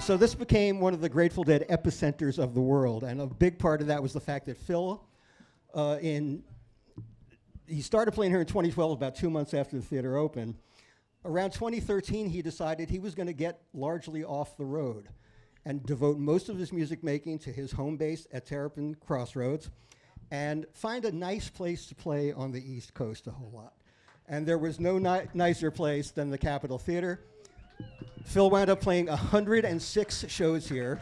So this became one of the Grateful Dead epicenters of the world, and a big part of that was the fact that Phil, he started playing here in 2012, about 2 months after the theater opened. Around 2013, he decided he was going to get largely off the road and devote most of his music making to his home base at Terrapin Crossroads and find a nice place to play on the East Coast a whole lot. And there was no nicer place than the Capitol Theater. Phil wound up playing 106 shows here,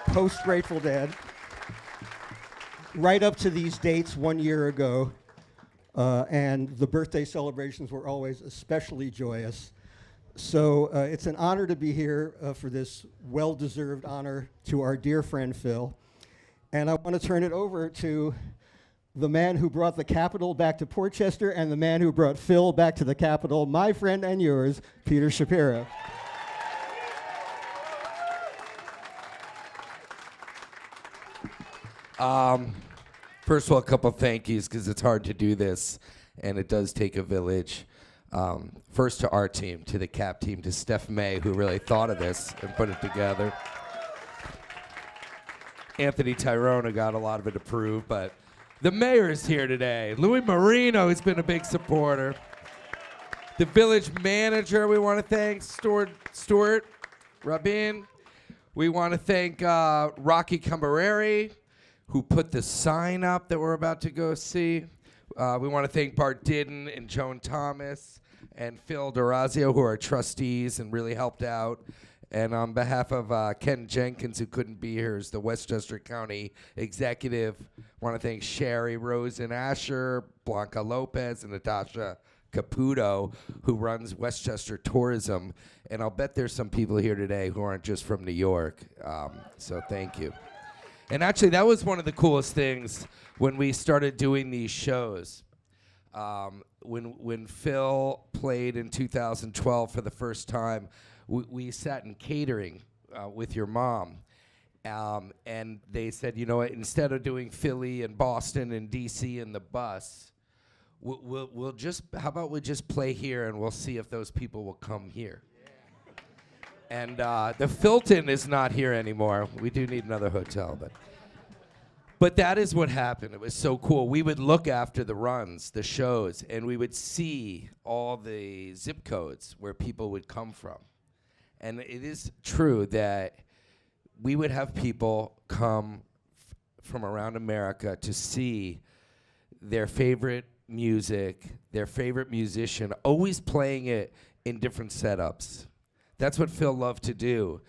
post Grateful Dead, right up to these dates 1 year ago. And the birthday celebrations were always especially joyous. So it's an honor to be here for this well-deserved honor to our dear friend Phil. And I want to turn it over to the man who brought the Capitol back to Portchester and the man who brought Phil back to the Capitol, my friend and yours, Peter Shapiro. First of all, a couple thank yous, because it's hard to do this, and it does take a village. First to our team, to the CAP team, to Steph May, who really thought of this and put it together. Anthony Tyrone, who got a lot of it approved, but the mayor is here today. Louis Marino has been a big supporter. The village manager, we want to thank Stuart Rabin. We want to thank Rocky Cambareri, who put the sign up that we're about to go see. We want to thank Bart Didden and Joan Thomas and Phil D'Orazio, who are trustees and really helped out. And on behalf of Ken Jenkins, who couldn't be here, as the Westchester County executive, want to thank Sherry Rosen Asher, Blanca Lopez, and Natasha Caputo, who runs Westchester Tourism. And I'll bet there's some people here today who aren't just from New York. So thank you. And actually, that was one of the coolest things when we started doing these shows. When Phil played in 2012 for the first time, we sat in catering with your mom. And they said, you know what, instead of doing Philly and Boston and DC in the bus, we'll just, how about we just play here and we'll see if those people will come here. And the Filton is not here anymore. We do need another hotel, but that is what happened. It was so cool. We would look after the runs, the shows, and we would see all the zip codes where people would come from. And it is true that we would have people come from around America to see their favorite music, their favorite musician, always playing it in different setups. That's what Phil loved to do,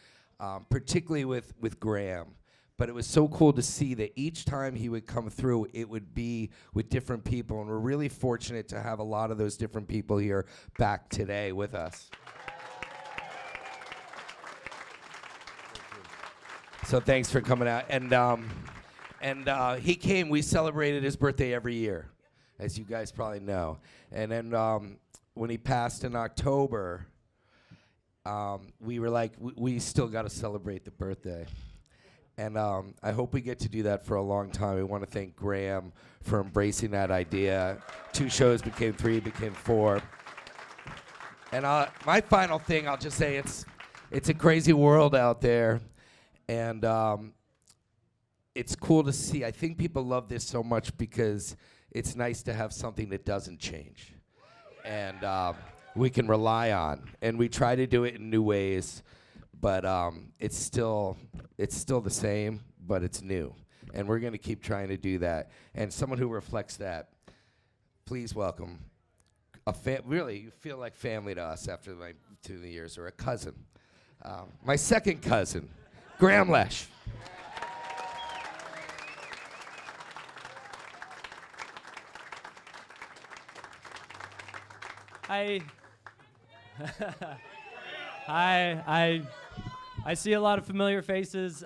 particularly with Graham. But it was so cool to see that each time he would come through, it would be with different people. And we're really fortunate to have a lot of those different people here back today with us. So thanks for coming out. And he came, we celebrated his birthday every year, as you guys probably know. And then when he passed in October, we were like, we still got to celebrate the birthday. And I hope we get to do that for a long time. We want to thank Graham for embracing that idea. 2 shows became 3, became 4. And my final thing, I'll just say it's a crazy world out there. And it's cool to see. I think people love this so much because it's nice to have something that doesn't change. And we can rely on. And we try to do it in new ways. But it's still the same, but it's new. And we're going to keep trying to do that. And someone who reflects that, please welcome really, you feel like family to us after my 2 years, or a cousin. My second cousin, Graham Lesh. Hi. Hi. I see a lot of familiar faces.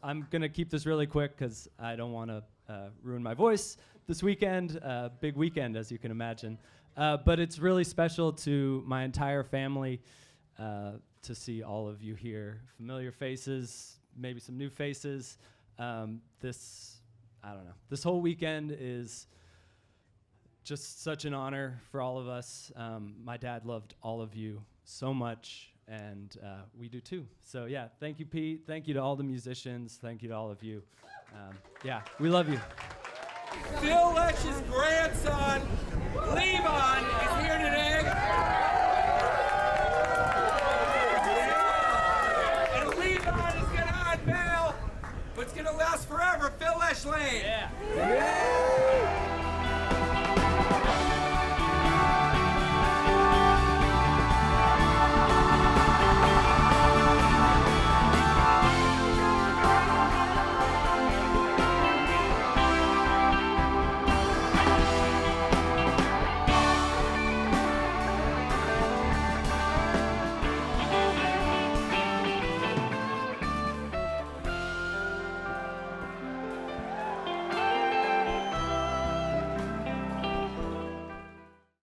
I'm gonna keep this really quick because I don't want to ruin my voice this weekend. Big weekend, as you can imagine. But it's really special to my entire family to see all of you here. Familiar faces, maybe some new faces. I don't know. This whole weekend is just such an honor for all of us. My dad loved all of you so much, and we do too. So yeah, thank you, Pete. Thank you to all the musicians. Thank you to all of you. Yeah, we love you. Phil Lesh's grandson, Levon, is here today.